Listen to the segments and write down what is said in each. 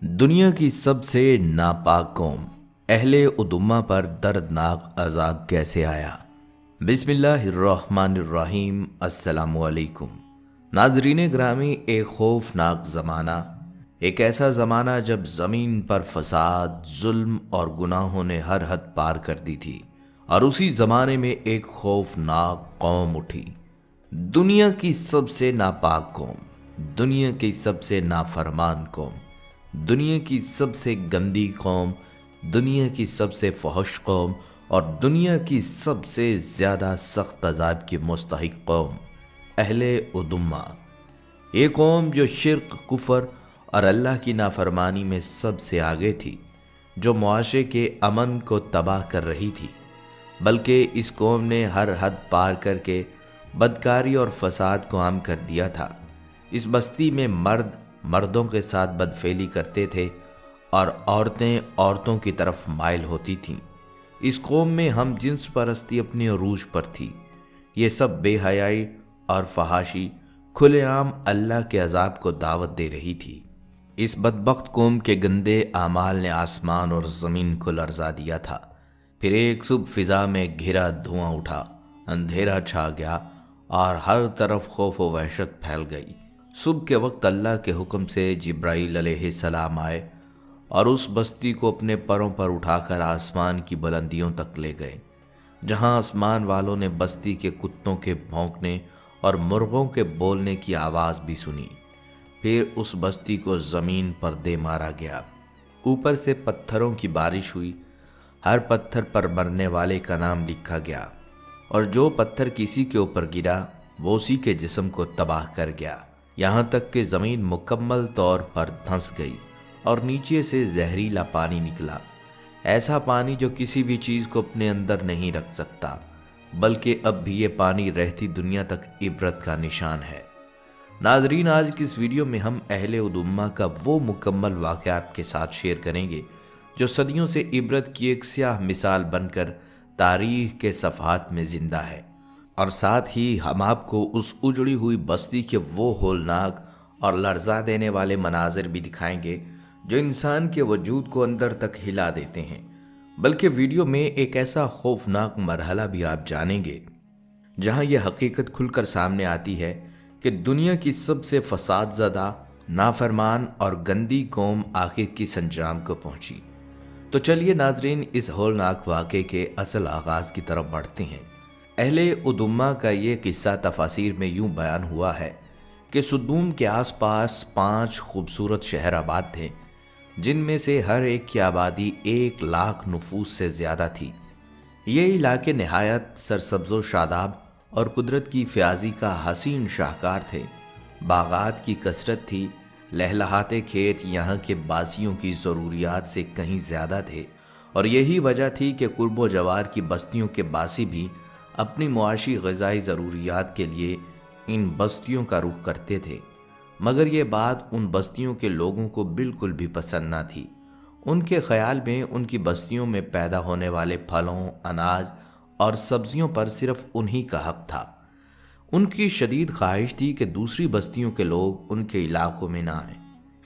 دنیا کی سب سے ناپاک قوم اہل ادما پر دردناک عذاب کیسے آیا؟ بسم اللہ الرحمن الرحیم۔ السلام علیکم ناظرین گرامی، ایک خوفناک زمانہ، ایک ایسا زمانہ جب زمین پر فساد، ظلم اور گناہوں نے ہر حد پار کر دی تھی، اور اسی زمانے میں ایک خوفناک قوم اٹھی، دنیا کی سب سے ناپاک قوم، دنیا کی سب سے نافرمان قوم، دنیا کی سب سے گندی قوم، دنیا کی سب سے فحش قوم اور دنیا کی سب سے زیادہ سخت عذاب کی مستحق قوم، اہل ادما۔ یہ قوم جو شرک، کفر اور اللہ کی نافرمانی میں سب سے آگے تھی، جو معاشرے کے امن کو تباہ کر رہی تھی، بلکہ اس قوم نے ہر حد پار کر کے بدکاری اور فساد کو عام کر دیا تھا۔ اس بستی میں مرد مردوں کے ساتھ بدفعلی کرتے تھے اور عورتیں عورتوں کی طرف مائل ہوتی تھیں۔ اس قوم میں ہم جنس پرستی اپنی عروج پر تھی۔ یہ سب بے حیائی اور فحاشی کھلے عام اللہ کے عذاب کو دعوت دے رہی تھی۔ اس بدبخت قوم کے گندے اعمال نے آسمان اور زمین کو لرزا دیا تھا۔ پھر ایک صبح فضا میں گھرا دھواں اٹھا، اندھیرا چھا گیا اور ہر طرف خوف و وحشت پھیل گئی۔ صبح کے وقت اللہ کے حکم سے جبرائیل علیہ السلام آئے اور اس بستی کو اپنے پروں پر اٹھا کر آسمان کی بلندیوں تک لے گئے، جہاں آسمان والوں نے بستی کے کتوں کے بھونکنے اور مرغوں کے بولنے کی آواز بھی سنی۔ پھر اس بستی کو زمین پر دے مارا گیا، اوپر سے پتھروں کی بارش ہوئی، ہر پتھر پر مرنے والے کا نام لکھا گیا، اور جو پتھر کسی کے اوپر گرا وہ اسی کے جسم کو تباہ کر گیا، یہاں تک کہ زمین مکمل طور پر دھنس گئی اور نیچے سے زہریلا پانی نکلا، ایسا پانی جو کسی بھی چیز کو اپنے اندر نہیں رکھ سکتا، بلکہ اب بھی یہ پانی رہتی دنیا تک عبرت کا نشان ہے۔ ناظرین، آج کی اس ویڈیو میں ہم اہل ادما کا وہ مکمل واقعہ آپ کے ساتھ شیئر کریں گے جو صدیوں سے عبرت کی ایک سیاہ مثال بن کر تاریخ کے صفحات میں زندہ ہے، اور ساتھ ہی ہم آپ کو اس اجڑی ہوئی بستی کے وہ ہولناک اور لرزا دینے والے مناظر بھی دکھائیں گے جو انسان کے وجود کو اندر تک ہلا دیتے ہیں، بلکہ ویڈیو میں ایک ایسا خوفناک مرحلہ بھی آپ جانیں گے جہاں یہ حقیقت کھل کر سامنے آتی ہے کہ دنیا کی سب سے فساد زدہ، نافرمان اور گندی قوم آخر کس انجام کو پہنچی۔ تو چلیے ناظرین، اس ہولناک واقعے کے اصل آغاز کی طرف بڑھتے ہیں۔ اہل ادما کا یہ قصہ تفاسیر میں یوں بیان ہوا ہے کہ سدوم کے آس پاس 5 خوبصورت شہر آباد تھے، جن میں سے ہر ایک کی آبادی 1,00,000 نفوس سے زیادہ تھی۔ یہ علاقے نہایت سرسبز و شاداب اور قدرت کی فیاضی کا حسین شاہکار تھے۔ باغات کی کثرت تھی، لہلہاتے کھیت یہاں کے باسیوں کی ضروریات سے کہیں زیادہ تھے، اور یہی وجہ تھی کہ قرب و جوار کی بستیوں کے باسی بھی اپنی معاشی غذائی ضروریات کے لیے ان بستیوں کا رخ کرتے تھے، مگر یہ بات ان بستیوں کے لوگوں کو بالکل بھی پسند نہ تھی۔ ان کے خیال میں ان کی بستیوں میں پیدا ہونے والے پھلوں، اناج اور سبزیوں پر صرف انہی کا حق تھا۔ ان کی شدید خواہش تھی کہ دوسری بستیوں کے لوگ ان کے علاقوں میں نہ آئیں،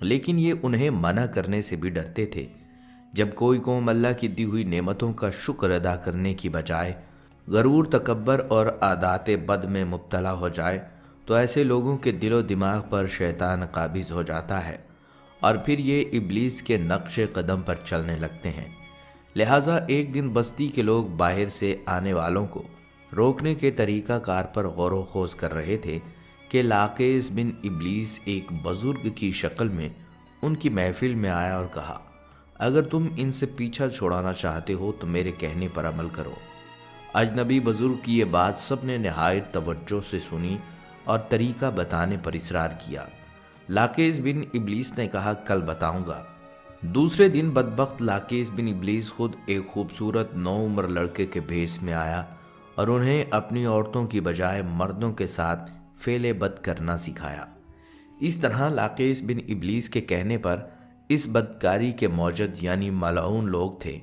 لیکن یہ انہیں منع کرنے سے بھی ڈرتے تھے۔ جب کوئی قوم اللہ کی دی ہوئی نعمتوں کا شکر ادا کرنے کی بجائے غرور، تکبر اور عادات بد میں مبتلا ہو جائے تو ایسے لوگوں کے دل و دماغ پر شیطان قابض ہو جاتا ہے، اور پھر یہ ابلیس کے نقش قدم پر چلنے لگتے ہیں۔ لہٰذا ایک دن بستی کے لوگ باہر سے آنے والوں کو روکنے کے طریقہ کار پر غور و خوض کر رہے تھے کہ لاقیس بن ابلیس ایک بزرگ کی شکل میں ان کی محفل میں آیا اور کہا، اگر تم ان سے پیچھا چھڑانا چاہتے ہو تو میرے کہنے پر عمل کرو۔ اجنبی بزرگ کی یہ بات سب نے نہایت توجہ سے سنی اور طریقہ بتانے پر اصرار کیا۔ لاقیس بن ابلیس نے کہا، کل بتاؤں گا۔ دوسرے دن بدبخت لاقیس بن ابلیس خود ایک خوبصورت نوعمر لڑکے کے بھیس میں آیا اور انہیں اپنی عورتوں کی بجائے مردوں کے ساتھ فعل بد کرنا سکھایا۔ اس طرح لاقیس بن ابلیس کے کہنے پر اس بدکاری کے موجد یعنی ملعون لوگ تھے،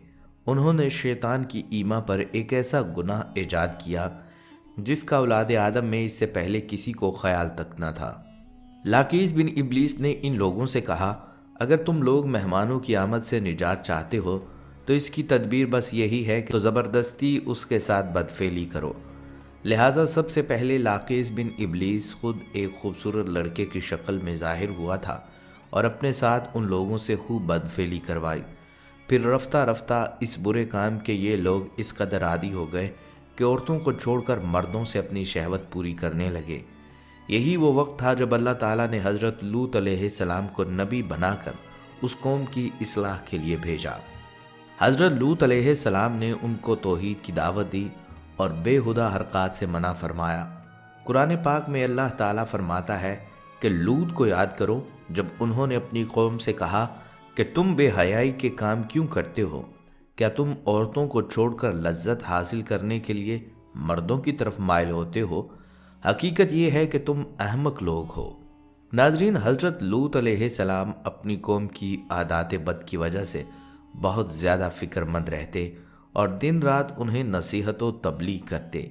انہوں نے شیطان کی ایما پر ایک ایسا گناہ ایجاد کیا جس کا اولاد آدم میں اس سے پہلے کسی کو خیال تک نہ تھا۔ لاقیس بن ابلیس نے ان لوگوں سے کہا، اگر تم لوگ مہمانوں کی آمد سے نجات چاہتے ہو تو اس کی تدبیر بس یہی ہے کہ تو زبردستی اس کے ساتھ بدفعلی کرو۔ لہٰذا سب سے پہلے لاقیس بن ابلیس خود ایک خوبصورت لڑکے کی شکل میں ظاہر ہوا تھا اور اپنے ساتھ ان لوگوں سے خوب بدفعلی کروائی۔ پھر رفتہ رفتہ اس برے کام کے یہ لوگ اس قدر عادی ہو گئے کہ عورتوں کو چھوڑ کر مردوں سے اپنی شہوت پوری کرنے لگے۔ یہی وہ وقت تھا جب اللہ تعالیٰ نے حضرت لوط علیہ السلام کو نبی بنا کر اس قوم کی اصلاح کے لیے بھیجا۔ حضرت لوط علیہ السلام نے ان کو توحید کی دعوت دی اور بے ہدہ حرکات سے منع فرمایا۔ قرآن پاک میں اللہ تعالیٰ فرماتا ہے کہ لوط کو یاد کرو جب انہوں نے اپنی قوم سے کہا کہ تم بے حیائی کے کام کیوں کرتے ہو؟ کیا تم عورتوں کو چھوڑ کر لذت حاصل کرنے کے لیے مردوں کی طرف مائل ہوتے ہو؟ حقیقت یہ ہے کہ تم احمق لوگ ہو۔ ناظرین، حضرت لوط علیہ السلام اپنی قوم کی عادات بد کی وجہ سے بہت زیادہ فکر مند رہتے اور دن رات انہیں نصیحت و تبلیغ کرتے،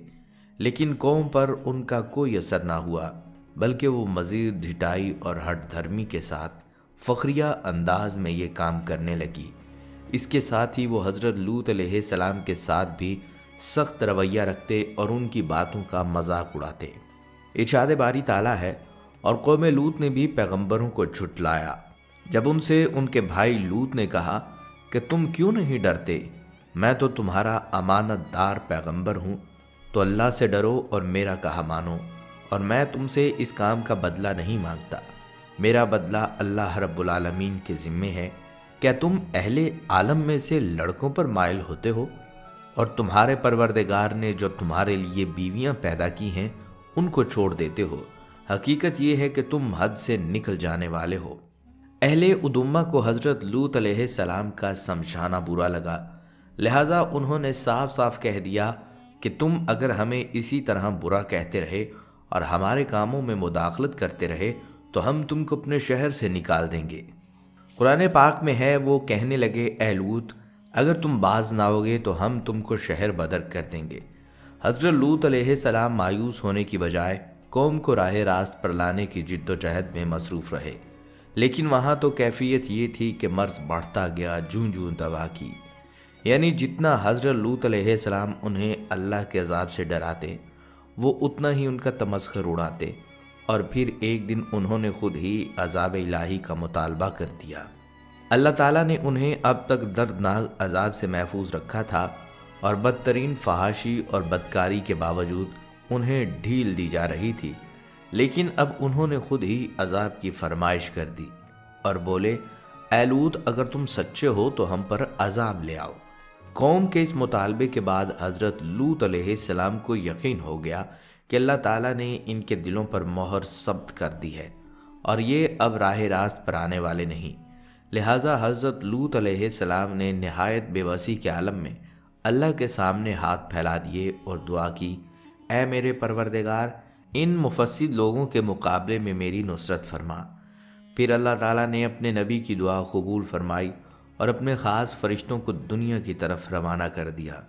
لیکن قوم پر ان کا کوئی اثر نہ ہوا، بلکہ وہ مزید ڈھٹائی اور ہٹ دھرمی کے ساتھ فخریہ انداز میں یہ کام کرنے لگی۔ اس کے ساتھ ہی وہ حضرت لوط علیہ السلام کے ساتھ بھی سخت رویہ رکھتے اور ان کی باتوں کا مذاق اڑاتے۔ ارشاد باری تعالیٰ ہے، اور قوم لوط نے بھی پیغمبروں کو جھٹلایا جب ان سے ان کے بھائی لوط نے کہا کہ تم کیوں نہیں ڈرتے؟ میں تو تمہارا امانت دار پیغمبر ہوں، تو اللہ سے ڈرو اور میرا کہا مانو، اور میں تم سے اس کام کا بدلہ نہیں مانگتا، میرا بدلہ اللہ رب العالمین کے ذمے ہے۔ کیا تم اہل عالم میں سے لڑکوں پر مائل ہوتے ہو؟ اور تمہارے پروردگار نے جو تمہارے لیے بیویاں پیدا کی ہیں ان کو چھوڑ دیتے ہو؟ حقیقت یہ ہے کہ تم حد سے نکل جانے والے ہو۔ اہل ادومہ کو حضرت لوط علیہ السلام کا سمجھانا برا لگا، لہٰذا انہوں نے صاف صاف کہہ دیا کہ تم اگر ہمیں اسی طرح برا کہتے رہے اور ہمارے کاموں میں مداخلت کرتے رہے تو ہم تم کو اپنے شہر سے نکال دیں گے۔ قرآن پاک میں ہے، وہ کہنے لگے اے لوط، اگر تم باز نہ ہوگے تو ہم تم کو شہر بدر کر دیں گے۔ حضرت لوط علیہ السلام مایوس ہونے کی بجائے قوم کو راہ راست پر لانے کی جد و جہد میں مصروف رہے، لیکن وہاں تو کیفیت یہ تھی کہ مرض بڑھتا گیا جوں جوں دوا کی، یعنی جتنا حضرت لوط علیہ السلام انہیں اللہ کے عذاب سے ڈراتے وہ اتنا ہی ان کا تمسخر اڑاتے، اور پھر ایک دن انہوں نے خود ہی عذاب الہی کا مطالبہ کر دیا۔ اللہ تعالیٰ نے انہیں اب تک دردناک عذاب سے محفوظ رکھا تھا، اور بدترین فحاشی اور بدکاری کے باوجود انہیں ڈھیل دی جا رہی تھی، لیکن اب انہوں نے خود ہی عذاب کی فرمائش کر دی اور بولے اے لوط، اگر تم سچے ہو تو ہم پر عذاب لے آؤ۔ قوم کے اس مطالبے کے بعد حضرت لوط علیہ السلام کو یقین ہو گیا کہ اللہ تعالیٰ نے ان کے دلوں پر مہر ثبت کر دی ہے اور یہ اب راہ راست پر آنے والے نہیں، لہٰذا حضرت لوط علیہ السلام نے نہایت بے بسی کے عالم میں اللہ کے سامنے ہاتھ پھیلا دیے اور دعا کی، اے میرے پروردگار، ان مفسد لوگوں کے مقابلے میں میری نصرت فرما۔ پھر اللہ تعالیٰ نے اپنے نبی کی دعا قبول فرمائی اور اپنے خاص فرشتوں کو دنیا کی طرف روانہ کر دیا۔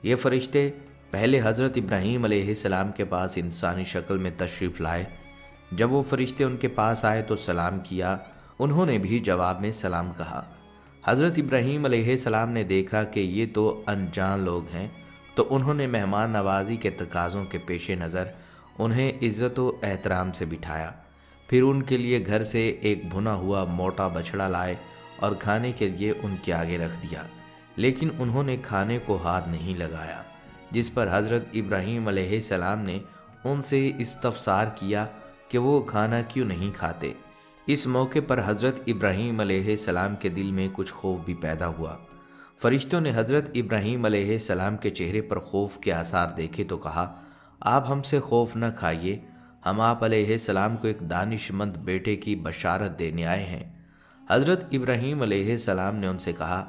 یہ فرشتے پہلے حضرت ابراہیم علیہ السلام کے پاس انسانی شکل میں تشریف لائے۔ جب وہ فرشتے ان کے پاس آئے تو سلام کیا، انہوں نے بھی جواب میں سلام کہا۔ حضرت ابراہیم علیہ السلام نے دیکھا کہ یہ تو انجان لوگ ہیں، تو انہوں نے مہمان نوازی کے تقاضوں کے پیش نظر انہیں عزت و احترام سے بٹھایا، پھر ان کے لیے گھر سے ایک بھنا ہوا موٹا بچڑا لائے اور کھانے کے لیے ان کے آگے رکھ دیا، لیکن انہوں نے کھانے کو ہاتھ نہیں لگایا، جس پر حضرت ابراہیم علیہ السلام نے ان سے استفسار کیا کہ وہ کھانا کیوں نہیں کھاتے۔ اس موقع پر حضرت ابراہیم علیہ السلام کے دل میں کچھ خوف بھی پیدا ہوا۔ فرشتوں نے حضرت ابراہیم علیہ السلام کے چہرے پر خوف کے آثار دیکھے تو کہا، آپ ہم سے خوف نہ کھائیے، ہم آپ علیہ السلام کو ایک دانش مند بیٹے کی بشارت دینے آئے ہیں۔ حضرت ابراہیم علیہ السلام نے ان سے کہا،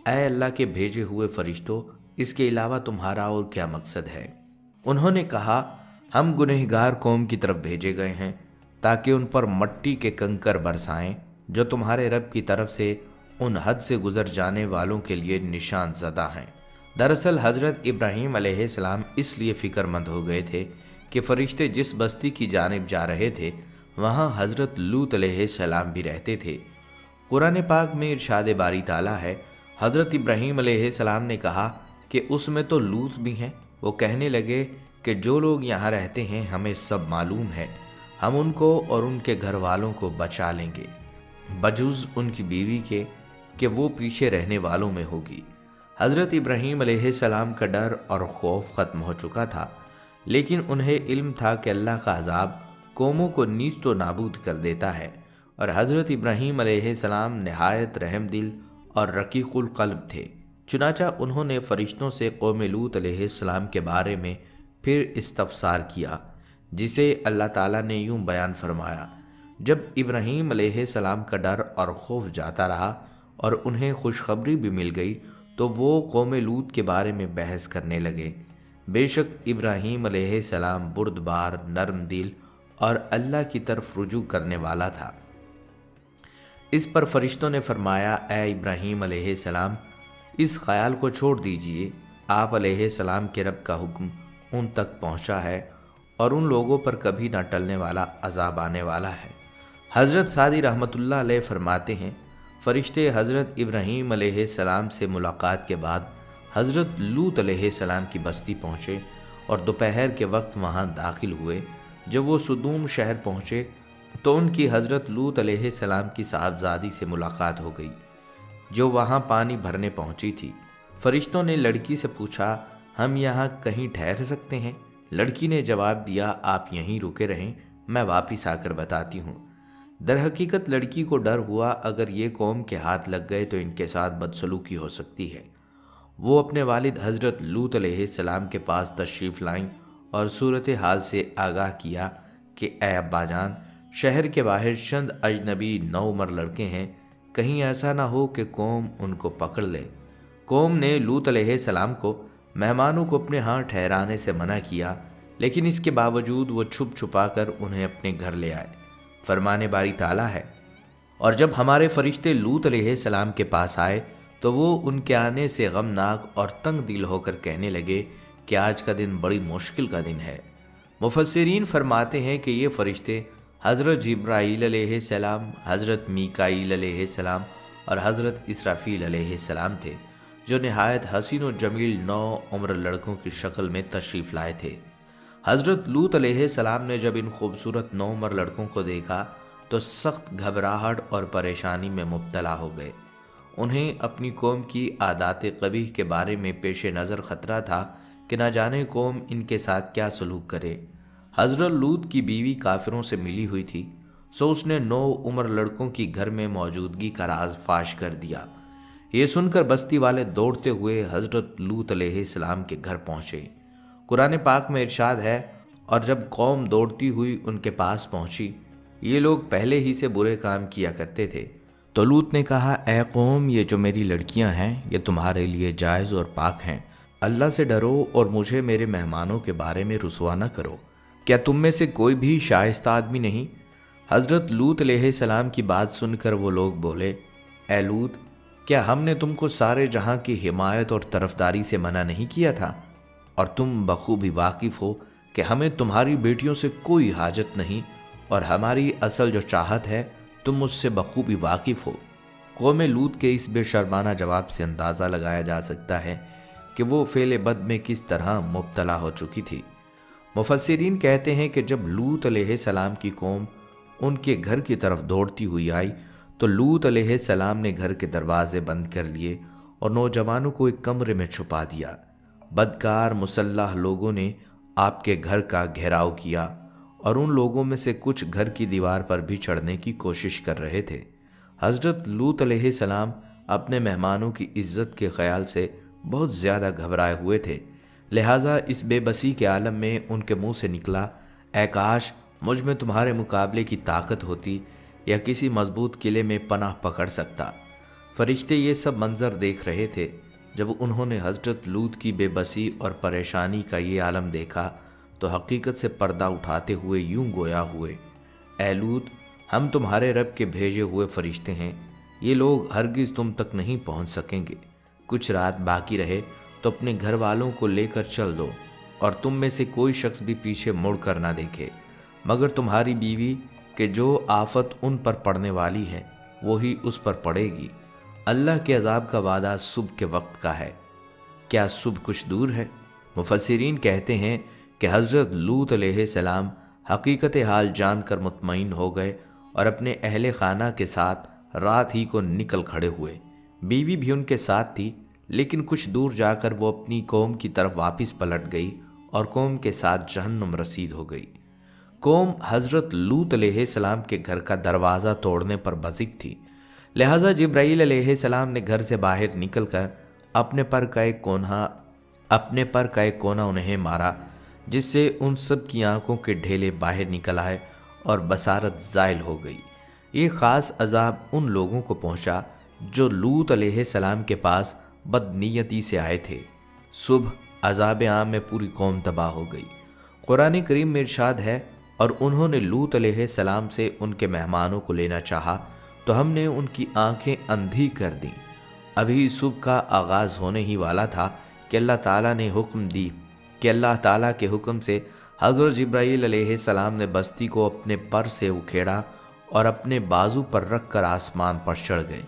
اے اللہ کے بھیجے ہوئے فرشتوں، اس کے علاوہ تمہارا اور کیا مقصد ہے؟ انہوں نے کہا، ہم گنہگار قوم کی طرف بھیجے گئے ہیں تاکہ ان پر مٹی کے کنکر برسائیں جو تمہارے رب کی طرف سے ان حد سے گزر جانے والوں کے لیے نشان زدہ ہیں۔ دراصل حضرت ابراہیم علیہ السلام اس لیے فکر مند ہو گئے تھے کہ فرشتے جس بستی کی جانب جا رہے تھے وہاں حضرت لوط علیہ السلام بھی رہتے تھے، قرآن پاک میں ارشاد باری تعالیٰ ہے، حضرت ابراہیم علیہ السلام نے کہا کہ اس میں تو لوط بھی ہیں۔ وہ کہنے لگے کہ جو لوگ یہاں رہتے ہیں ہمیں سب معلوم ہے، ہم ان کو اور ان کے گھر والوں کو بچا لیں گے، بجز ان کی بیوی کے کہ وہ پیچھے رہنے والوں میں ہوگی۔ حضرت ابراہیم علیہ السلام کا ڈر اور خوف ختم ہو چکا تھا، لیکن انہیں علم تھا کہ اللہ کا عذاب قوموں کو نیست و نابود کر دیتا ہے، اور حضرت ابراہیم علیہ السلام نہایت رحم دل اور رقیق القلب تھے۔ چنانچہ انہوں نے فرشتوں سے قوم لوط علیہ السلام کے بارے میں پھر استفسار کیا، جسے اللہ تعالیٰ نے یوں بیان فرمایا: جب ابراہیم علیہ السلام کا ڈر اور خوف جاتا رہا اور انہیں خوشخبری بھی مل گئی تو وہ قوم لوط کے بارے میں بحث کرنے لگے۔ بے شک ابراہیم علیہ السلام بردبار، نرم دل اور اللہ کی طرف رجوع کرنے والا تھا۔ اس پر فرشتوں نے فرمایا: اے ابراہیم علیہ السلام، اس خیال کو چھوڑ دیجئے، آپ علیہ السلام کے رب کا حکم ان تک پہنچا ہے اور ان لوگوں پر کبھی نہ ٹلنے والا عذاب آنے والا ہے۔ حضرت سعدی رحمۃ اللہ علیہ فرماتے ہیں، فرشتے حضرت ابراہیم علیہ السلام سے ملاقات کے بعد حضرت لوط علیہ السلام کی بستی پہنچے اور دوپہر کے وقت وہاں داخل ہوئے۔ جب وہ سدوم شہر پہنچے تو ان کی حضرت لوط علیہ السلام کی صاحبزادی سے ملاقات ہو گئی، جو وہاں پانی بھرنے پہنچی تھی۔ فرشتوں نے لڑکی سے پوچھا، ہم یہاں کہیں ٹھہر سکتے ہیں؟ لڑکی نے جواب دیا، آپ یہیں رکے رہیں، میں واپس آ کر بتاتی ہوں۔ در حقیقت لڑکی کو ڈر ہوا اگر یہ قوم کے ہاتھ لگ گئے تو ان کے ساتھ بدسلوکی ہو سکتی ہے۔ وہ اپنے والد حضرت لوط علیہ السلام کے پاس تشریف لائیں اور صورتحال سے آگاہ کیا کہ اے ابا جان، شہر کے باہر چند اجنبی نوعمر لڑکے ہیں، کہیں ایسا نہ ہو کہ قوم ان کو پکڑ لے۔ قوم نے لوط علیہ السلام کو مہمانوں کو اپنے ہاں ٹھہرانے سے منع کیا، لیکن اس کے باوجود وہ چھپ چھپا کر انہیں اپنے گھر لے آئے۔ فرمان باری تعالیٰ ہے، اور جب ہمارے فرشتے لوط علیہ السلام کے پاس آئے تو وہ ان کے آنے سے غمناک اور تنگ دل ہو کر کہنے لگے کہ آج کا دن بڑی مشکل کا دن ہے۔ مفسرین فرماتے ہیں کہ یہ فرشتے حضرت جبرائیل علیہ السلام، حضرت میکائیل علیہ السلام اور حضرت اسرافیل علیہ السلام تھے، جو نہایت حسین و جمیل نو عمر لڑکوں کی شکل میں تشریف لائے تھے۔ حضرت لوط علیہ السلام نے جب ان خوبصورت نو عمر لڑکوں کو دیکھا تو سخت گھبراہٹ اور پریشانی میں مبتلا ہو گئے۔ انہیں اپنی قوم کی عادات قبیح کے بارے میں پیش نظر خطرہ تھا کہ نہ جانے قوم ان کے ساتھ کیا سلوک کرے۔ حضرت لوط کی بیوی کافروں سے ملی ہوئی تھی، سو اس نے نو عمر لڑکوں کی گھر میں موجودگی کا راز فاش کر دیا۔ یہ سن کر بستی والے دوڑتے ہوئے حضرت لوط علیہ السلام کے گھر پہنچے۔ قرآن پاک میں ارشاد ہے، اور جب قوم دوڑتی ہوئی ان کے پاس پہنچی، یہ لوگ پہلے ہی سے برے کام کیا کرتے تھے، تو لوط نے کہا، اے قوم، یہ جو میری لڑکیاں ہیں یہ تمہارے لیے جائز اور پاک ہیں، اللہ سے ڈرو اور مجھے میرے مہمانوں کے بارے میں رسوا نہ کرو۔ کیا تم میں سے کوئی بھی شائستہ آدمی نہیں؟ حضرت لوط علیہ السلام کی بات سن کر وہ لوگ بولے، اے لوط، کیا ہم نے تم کو سارے جہاں کی حمایت اور طرفداری سے منع نہیں کیا تھا؟ اور تم بخوبی واقف ہو کہ ہمیں تمہاری بیٹیوں سے کوئی حاجت نہیں، اور ہماری اصل جو چاہت ہے تم مجھ سے بخوبی واقف ہو۔ قوم لوط کے اس بے شرمانہ جواب سے اندازہ لگایا جا سکتا ہے کہ وہ فعل بد میں کس طرح مبتلا ہو چکی تھی۔ مفسرین کہتے ہیں کہ جب لوط علیہ السلام کی قوم ان کے گھر کی طرف دوڑتی ہوئی آئی تو لوط علیہ السلام نے گھر کے دروازے بند کر لیے اور نوجوانوں کو ایک کمرے میں چھپا دیا۔ بدکار مسلح لوگوں نے آپ کے گھر کا گھیراؤ کیا اور ان لوگوں میں سے کچھ گھر کی دیوار پر بھی چڑھنے کی کوشش کر رہے تھے۔ حضرت لوط علیہ السلام اپنے مہمانوں کی عزت کے خیال سے بہت زیادہ گھبرائے ہوئے تھے، لہٰذا اس بے بسی کے عالم میں ان کے منہ سے نکلا، اے کاش مجھ میں تمہارے مقابلے کی طاقت ہوتی یا کسی مضبوط قلعے میں پناہ پکڑ سکتا۔ فرشتے یہ سب منظر دیکھ رہے تھے۔ جب انہوں نے حضرت لوط کی بے بسی اور پریشانی کا یہ عالم دیکھا تو حقیقت سے پردہ اٹھاتے ہوئے یوں گویا ہوئے، اے لوط، ہم تمہارے رب کے بھیجے ہوئے فرشتے ہیں، یہ لوگ ہرگز تم تک نہیں پہنچ سکیں گے۔ کچھ رات باقی رہے تو اپنے گھر والوں کو لے کر چل دو، اور تم میں سے کوئی شخص بھی پیچھے مڑ کر نہ دیکھے مگر تمہاری بیوی، کہ جو آفت ان پر پڑنے والی ہے وہی اس پر پڑے گی۔ اللہ کے عذاب کا وعدہ صبح کے وقت کا ہے، کیا صبح کچھ دور ہے؟ مفسرین کہتے ہیں کہ حضرت لوط علیہ السلام حقیقت حال جان کر مطمئن ہو گئے اور اپنے اہل خانہ کے ساتھ رات ہی کو نکل کھڑے ہوئے۔ بیوی بھی ان کے ساتھ تھی، لیکن کچھ دور جا کر وہ اپنی قوم کی طرف واپس پلٹ گئی اور قوم کے ساتھ جہنم رسید ہو گئی۔ قوم حضرت لوط علیہ السلام کے گھر کا دروازہ توڑنے پر بزک تھی، لہٰذا جبرائیل علیہ السلام نے گھر سے باہر نکل کر اپنے پر کا ایک کونا انہیں مارا، جس سے ان سب کی آنکھوں کے ڈھیلے باہر نکل آئے اور بصارت زائل ہو گئی۔ یہ خاص عذاب ان لوگوں کو پہنچا جو لوط علیہ السلام کے پاس بدنیتی سے آئے تھے۔ صبح عذاب عام میں پوری قوم تباہ ہو گئی۔ قرآن کریم میں ارشاد ہے، اور انہوں نے لوط علیہ السلام سے ان کے مہمانوں کو لینا چاہا تو ہم نے ان کی آنکھیں اندھی کر دیں۔ ابھی صبح کا آغاز ہونے ہی والا تھا کہ اللہ تعالیٰ نے حکم دی کہ اللہ تعالیٰ کے حکم سے حضرت جبرائیل علیہ السلام نے بستی کو اپنے پر سے اکھیڑا اور اپنے بازو پر رکھ کر آسمان پر چڑھ گئے،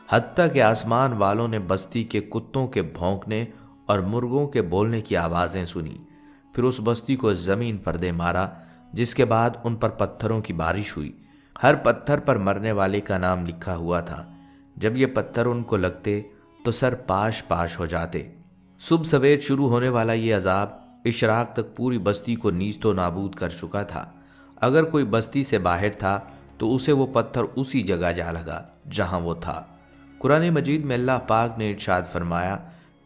حتیٰ کہ آسمان والوں نے بستی کے کتوں کے بھونکنے اور مرغوں کے بولنے کی آوازیں سنی۔ پھر اس بستی کو زمین پر دے مارا، جس کے بعد ان پر پتھروں کی بارش ہوئی۔ ہر پتھر پر مرنے والے کا نام لکھا ہوا تھا۔ جب یہ پتھر ان کو لگتے تو سر پاش پاش ہو جاتے۔ صبح سویر شروع ہونے والا یہ عذاب اشراق تک پوری بستی کو نیست و نابود کر چکا تھا۔ اگر کوئی بستی سے باہر تھا تو اسے وہ پتھر اسی جگہ جا لگا جہاں وہ تھا۔ قرآن مجید میں اللہ پاک نے ارشاد فرمایا،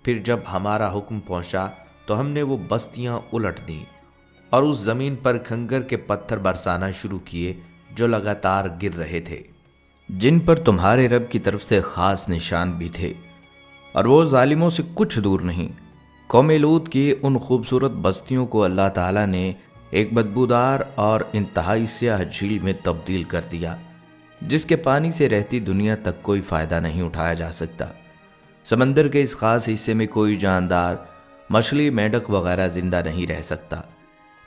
پھر جب ہمارا حکم پہنچا تو ہم نے وہ بستیاں الٹ دیں اور اس زمین پر کھنگر کے پتھر برسانا شروع کیے جو لگاتار گر رہے تھے، جن پر تمہارے رب کی طرف سے خاص نشان بھی تھے، اور وہ ظالموں سے کچھ دور نہیں۔ قوم لوط کی ان خوبصورت بستیوں کو اللہ تعالیٰ نے ایک بدبودار اور انتہائی سیاہ جھیل میں تبدیل کر دیا، جس کے پانی سے رہتی دنیا تک کوئی فائدہ نہیں اٹھایا جا سکتا۔ سمندر کے اس خاص حصے میں کوئی جاندار مچھلی، میڈک وغیرہ زندہ نہیں رہ سکتا،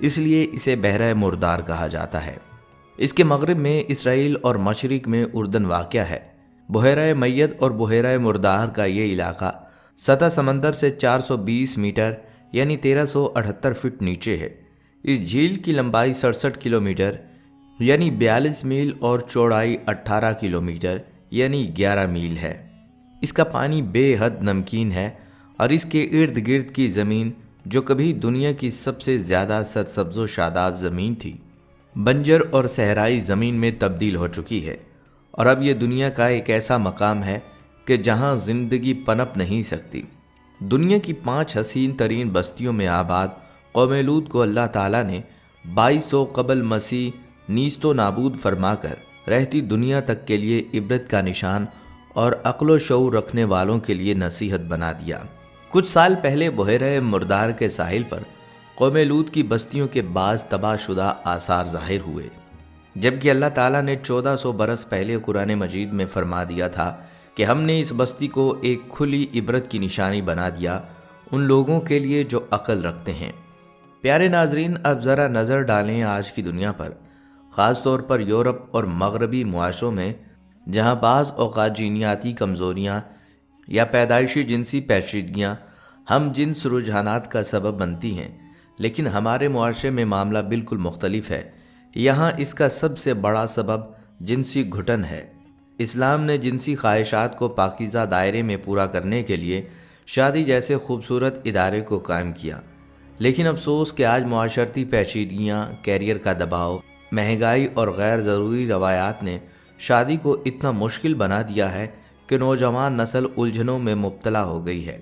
اس لیے اسے بحیرہ مردار کہا جاتا ہے۔ اس کے مغرب میں اسرائیل اور مشرق میں اردن واقع ہے۔ بحیرہ میت اور بحیرہ مردار کا یہ علاقہ سطح سمندر سے 420 میٹر یعنی 1378 فٹ نیچے ہے۔ اس جھیل کی لمبائی 67 کلومیٹر یعنی 42 میل اور چوڑائی 18 کلومیٹر یعنی 11 میل ہے۔ اس کا پانی بے حد نمکین ہے اور اس کے ارد گرد کی زمین، جو کبھی دنیا کی سب سے زیادہ سرسبز و شاداب زمین تھی، بنجر اور صحرائی زمین میں تبدیل ہو چکی ہے، اور اب یہ دنیا کا ایک ایسا مقام ہے کہ جہاں زندگی پنپ نہیں سکتی۔ دنیا کی 5 حسین ترین بستیوں میں آباد قوم لوط کو اللہ تعالیٰ نے 2200 قبل مسیح نیست و نابود فرما کر رہتی دنیا تک کے لیے عبرت کا نشان اور عقل و شعور رکھنے والوں کے لیے نصیحت بنا دیا۔ کچھ سال پہلے بحیرہ مردار کے ساحل پر قوم لوط کی بستیوں کے بعض تباہ شدہ آثار ظاہر ہوئے، جبکہ اللہ تعالیٰ نے 1400 برس پہلے قرآن مجید میں فرما دیا تھا کہ ہم نے اس بستی کو ایک کھلی عبرت کی نشانی بنا دیا ان لوگوں کے لیے جو عقل رکھتے ہیں۔ پیارے ناظرین، اب ذرا نظر ڈالیں آج کی دنیا پر، خاص طور پر یورپ اور مغربی معاشروں میں، جہاں بعض اوقات جینیاتی کمزوریاں یا پیدائشی جنسی پیچیدگیاں ہم جنس رجحانات کا سبب بنتی ہیں، لیکن ہمارے معاشرے میں معاملہ بالکل مختلف ہے۔ یہاں اس کا سب سے بڑا سبب جنسی گھٹن ہے۔ اسلام نے جنسی خواہشات کو پاکیزہ دائرے میں پورا کرنے کے لیے شادی جیسے خوبصورت ادارے کو قائم کیا، لیکن افسوس کہ آج معاشرتی پیچیدگیاں، کیریئر کا دباؤ، مہنگائی اور غیر ضروری روایات نے شادی کو اتنا مشکل بنا دیا ہے کہ نوجوان نسل الجھنوں میں مبتلا ہو گئی ہے۔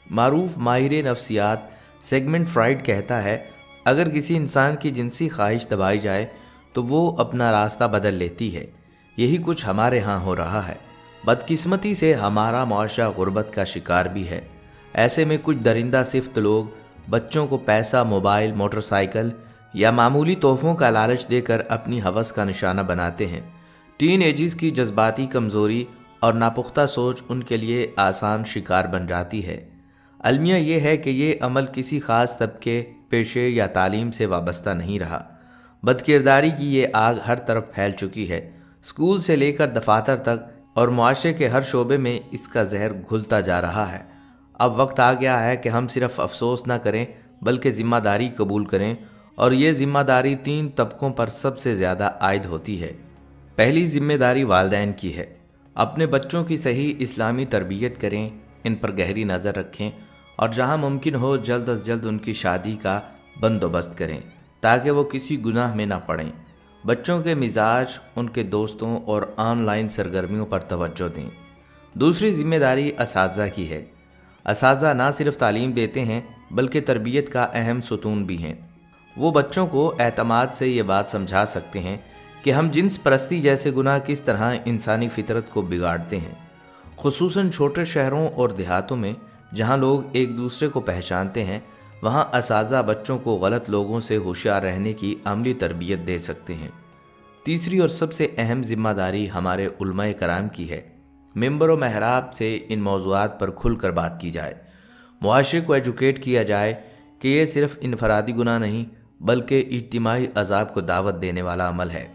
معروف ماہر نفسیات سیگمنٹ فرائڈ کہتا ہے، اگر کسی انسان کی جنسی خواہش دبائی جائے تو وہ اپنا راستہ بدل لیتی ہے۔ یہی کچھ ہمارے ہاں ہو رہا ہے۔ بدقسمتی سے ہمارا معاشرہ غربت کا شکار بھی ہے۔ ایسے میں کچھ درندہ صفت لوگ بچوں کو پیسہ، موبائل، موٹر سائیکل یا معمولی تحفوں کا لالچ دے کر اپنی ہوس کا نشانہ بناتے ہیں۔ ٹین ایجز کی جذباتی کمزوری اور ناپختہ سوچ ان کے لیے آسان شکار بن جاتی ہے۔ المیہ یہ ہے کہ یہ عمل کسی خاص طبقے، پیشے یا تعلیم سے وابستہ نہیں رہا۔ بدکرداری کی یہ آگ ہر طرف پھیل چکی ہے، اسکول سے لے کر دفاتر تک، اور معاشرے کے ہر شعبے میں اس کا زہر گھلتا جا رہا ہے۔ اب وقت آ گیا ہے کہ ہم صرف افسوس نہ کریں بلکہ ذمہ داری قبول کریں، اور یہ ذمہ داری 3 طبقوں پر سب سے زیادہ عائد ہوتی ہے۔ پہلی ذمہ داری والدین کی ہے۔ اپنے بچوں کی صحیح اسلامی تربیت کریں، ان پر گہری نظر رکھیں اور جہاں ممکن ہو جلد از جلد ان کی شادی کا بندوبست کریں تاکہ وہ کسی گناہ میں نہ پڑیں۔ بچوں کے مزاج، ان کے دوستوں اور آن لائن سرگرمیوں پر توجہ دیں۔ دوسری ذمہ داری اساتذہ کی ہے۔ اساتذہ نہ صرف تعلیم دیتے ہیں بلکہ تربیت کا اہم ستون بھی ہیں۔ وہ بچوں کو اعتماد سے یہ بات سمجھا سکتے ہیں کہ ہم جنس پرستی جیسے گناہ کس طرح انسانی فطرت کو بگاڑتے ہیں۔ خصوصاً چھوٹے شہروں اور دیہاتوں میں جہاں لوگ ایک دوسرے کو پہچانتے ہیں، وہاں اساتذہ بچوں کو غلط لوگوں سے ہوشیار رہنے کی عملی تربیت دے سکتے ہیں۔ تیسری اور سب سے اہم ذمہ داری ہمارے علماء کرام کی ہے۔ ممبر و محراب سے ان موضوعات پر کھل کر بات کی جائے، معاشرے کو ایجوکیٹ کیا جائے کہ یہ صرف انفرادی گناہ نہیں بلکہ اجتماعی عذاب کو دعوت دینے والا عمل ہے۔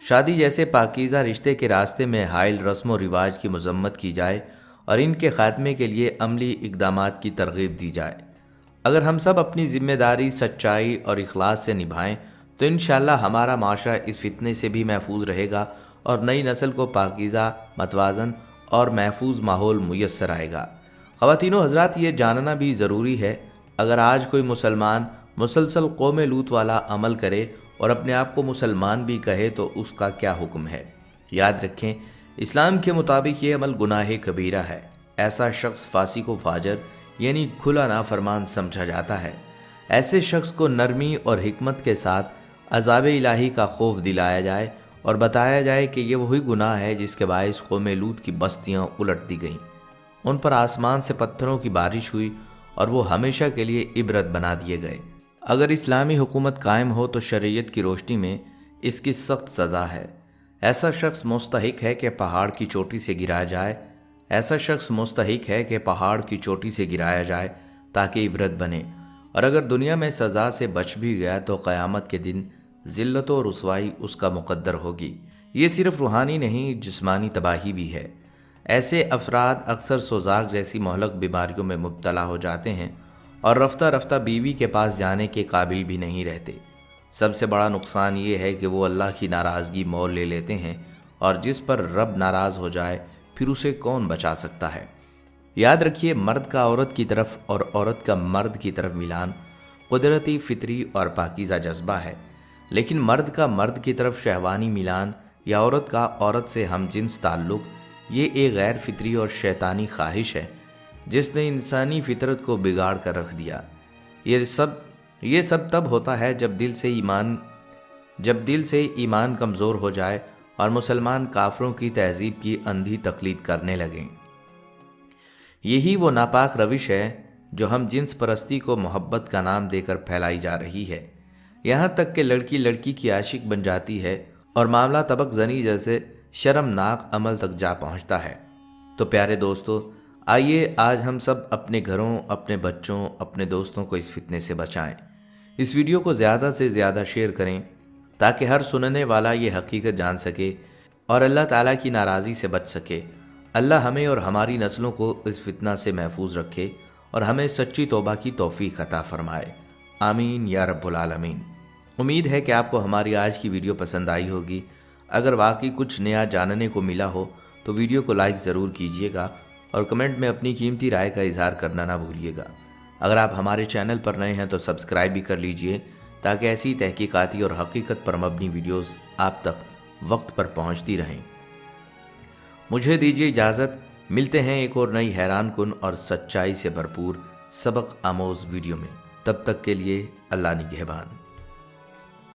شادی جیسے پاکیزہ رشتے کے راستے میں حائل رسم و رواج کی مذمت کی جائے اور ان کے خاتمے کے لیے عملی اقدامات کی ترغیب دی جائے۔ اگر ہم سب اپنی ذمہ داری سچائی اور اخلاص سے نبھائیں تو انشاءاللہ ہمارا معاشرہ اس فتنے سے بھی محفوظ رہے گا اور نئی نسل کو پاکیزہ، متوازن اور محفوظ ماحول میسر آئے گا۔ خواتین و حضرات، یہ جاننا بھی ضروری ہے، اگر آج کوئی مسلمان مسلسل قوم لوط والا عمل کرے اور اپنے آپ کو مسلمان بھی کہے تو اس کا کیا حکم ہے؟ یاد رکھیں، اسلام کے مطابق یہ عمل گناہ کبیرہ ہے۔ ایسا شخص فاسق و فاجر یعنی کھلا نافرمان سمجھا جاتا ہے۔ ایسے شخص کو نرمی اور حکمت کے ساتھ عذاب الہی کا خوف دلایا جائے اور بتایا جائے کہ یہ وہی گناہ ہے جس کے باعث قوم لوط کی بستیاں الٹ دی گئیں، ان پر آسمان سے پتھروں کی بارش ہوئی اور وہ ہمیشہ کے لیے عبرت بنا دیے گئے۔ اگر اسلامی حکومت قائم ہو تو شریعت کی روشنی میں اس کی سخت سزا ہے۔ ایسا شخص مستحق ہے کہ پہاڑ کی چوٹی سے گرایا جائے، ایسا شخص مستحق ہے کہ پہاڑ کی چوٹی سے گرایا جائے تاکہ عبرت بنے، اور اگر دنیا میں سزا سے بچ بھی گیا تو قیامت کے دن ذلت و رسوائی اس کا مقدر ہوگی۔ یہ صرف روحانی نہیں، جسمانی تباہی بھی ہے۔ ایسے افراد اکثر سوزاک جیسی مہلک بیماریوں میں مبتلا ہو جاتے ہیں اور رفتہ رفتہ بیوی کے پاس جانے کے قابل بھی نہیں رہتے۔ سب سے بڑا نقصان یہ ہے کہ وہ اللہ کی ناراضگی مول لے لیتے ہیں، اور جس پر رب ناراض ہو جائے پھر اسے کون بچا سکتا ہے؟ یاد رکھیے، مرد کا عورت کی طرف اور عورت کا مرد کی طرف ملان قدرتی، فطری اور پاکیزہ جذبہ ہے، لیکن مرد کا مرد کی طرف شہوانی ملان یا عورت کا عورت سے ہم جنس تعلق یہ ایک غیر فطری اور شیطانی خواہش ہے جس نے انسانی فطرت کو بگاڑ کر رکھ دیا۔ یہ سب تب ہوتا ہے جب دل سے ایمان کمزور ہو جائے اور مسلمان کافروں کی تہذیب کی اندھی تقلید کرنے لگیں۔ یہی وہ ناپاک روش ہے جو ہم جنس پرستی کو محبت کا نام دے کر پھیلائی جا رہی ہے، یہاں تک کہ لڑکی لڑکی کی عاشق بن جاتی ہے اور معاملہ طبق زنی جیسے شرمناک عمل تک جا پہنچتا ہے۔ تو پیارے دوستو، آئیے آج ہم سب اپنے گھروں، اپنے بچوں، اپنے دوستوں کو اس فتنے سے بچائیں۔ اس ویڈیو کو زیادہ سے زیادہ شیئر کریں تاکہ ہر سننے والا یہ حقیقت جان سکے اور اللہ تعالیٰ کی ناراضی سے بچ سکے۔ اللہ ہمیں اور ہماری نسلوں کو اس فتنہ سے محفوظ رکھے اور ہمیں سچی توبہ کی توفیق عطا فرمائے۔ آمین یا رب العالمین۔ امید ہے کہ آپ کو ہماری آج کی ویڈیو پسند آئی ہوگی۔ اگر واقعی کچھ نیا جاننے کو ملا ہو تو ویڈیو کو لائک ضرور کیجیے گا اور کمنٹ میں اپنی قیمتی رائے کا اظہار کرنا نہ بھولیے گا۔ اگر آپ ہمارے چینل پر نئے ہیں تو سبسکرائب بھی کر لیجئے تاکہ ایسی تحقیقاتی اور حقیقت پر مبنی ویڈیوز آپ تک وقت پر پہنچتی رہیں۔ مجھے دیجیے اجازت، ملتے ہیں ایک اور نئی حیران کن اور سچائی سے بھرپور سبق آموز ویڈیو میں۔ تب تک کے لیے اللہ نگہبان۔